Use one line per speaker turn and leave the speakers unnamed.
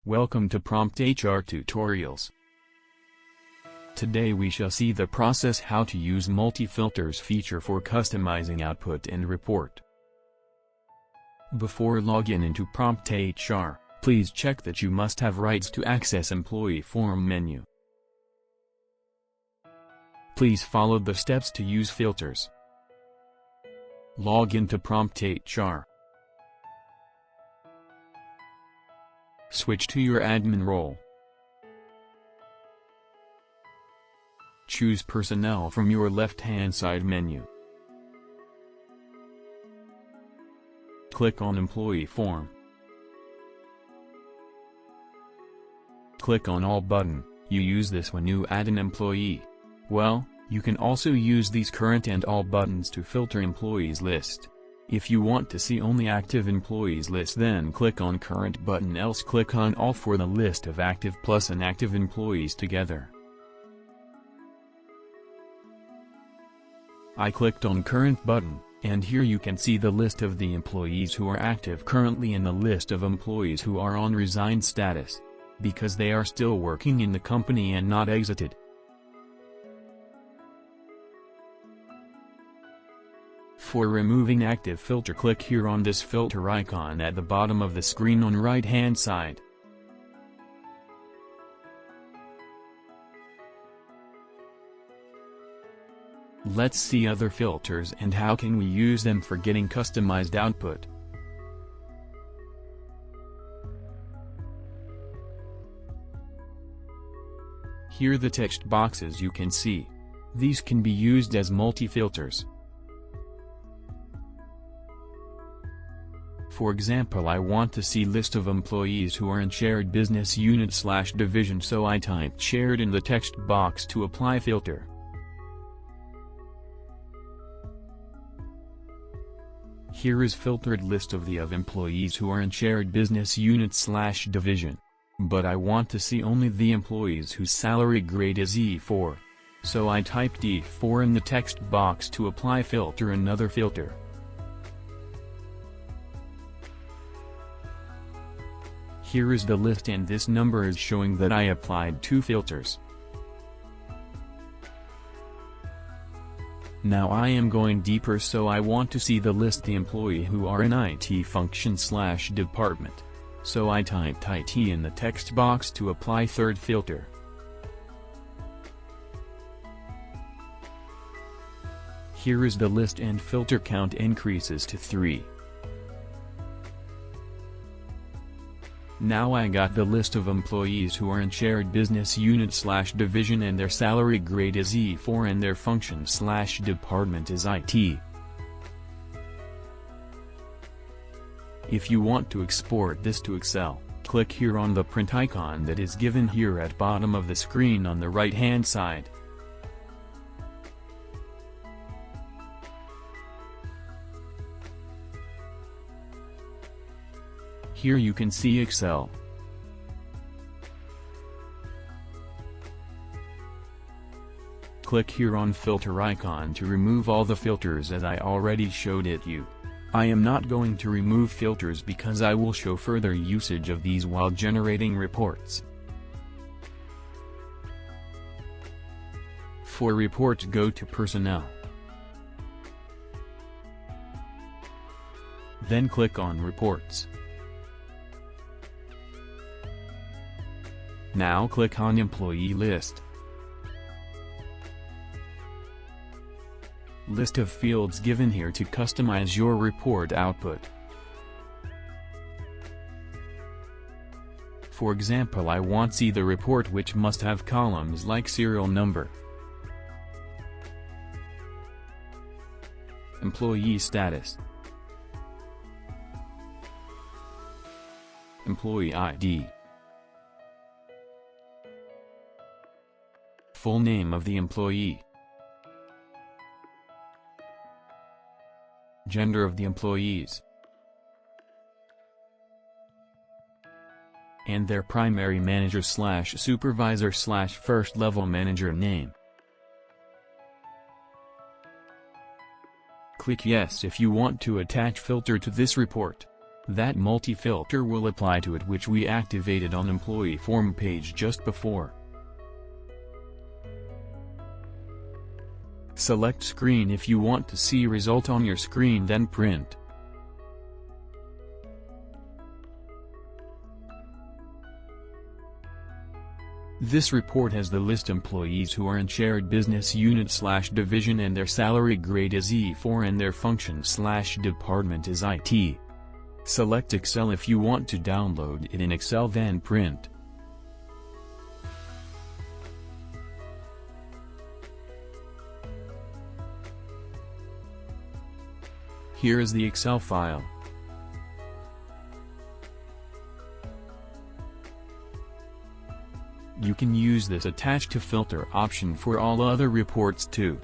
Welcome to PromptHR Tutorials. Today we shall see the process how to use multi-filters feature for customizing output and report. Before login into PromptHR, please check that you must have rights to access employee form menu. Please follow the steps to use filters. Log into PromptHR. Switch to your admin role. Choose Personnel from your left-hand side menu. Click on Employee Form. Click on All button. You use this when you add an employee. Well, you can also use these Current and All buttons to filter employees list. If you want to see only active employees list, then click on Current button, else click on All for the list of active plus inactive employees together. I clicked on Current button, and here you can see the list of the employees who are active currently and the list of employees who are on resigned status, because they are still working in the company and not exited. For removing active filter, click here on this filter icon at the bottom of the screen on right hand side. Let's see other filters and how can we use them for getting customized output. Here the text boxes you can see. These can be used as multi-filters. For example, I want to see list of employees who are in shared business unit/division, so I typed shared in the text box to apply filter. Here is filtered list of the employees who are in shared business unit/division. But I want to see only the employees whose salary grade is E4. So I typed E4 in the text box to apply filter. Another filter. Here is the list and this number is showing that I applied 2 filters. Now I am going deeper, so I want to see the list the employee who are in IT function/department. So I typed IT in the text box to apply third filter. Here is the list and filter count increases to 3. Now I got the list of employees who are in shared business unit/division and their salary grade is E4 and their function/department is IT. If you want to export this to Excel, click here on the print icon that is given here at bottom of the screen on the right hand side. Here you can see Excel. Click here on filter icon to remove all the filters as I already showed it you. I am not going to remove filters because I will show further usage of these while generating reports. For reports, go to Personnel. Then click on Reports. Now click on Employee List. List of fields given here to customize your report output. For example, I want to see the report which must have columns like serial number, employee status, employee ID, full name of the employee, gender of the employees, and their primary manager/supervisor/first level manager name. Click Yes if you want to attach filter to this report. That multi-filter will apply to it, which we activated on employee form page just before. Select screen if you want to see result on your screen, then print. This report has the list employees who are in shared business unit/division and their salary grade is E4 and their function/department is IT. Select Excel if you want to download it in Excel, then print. Here is the Excel file. You can use this attach to filter option for all other reports too.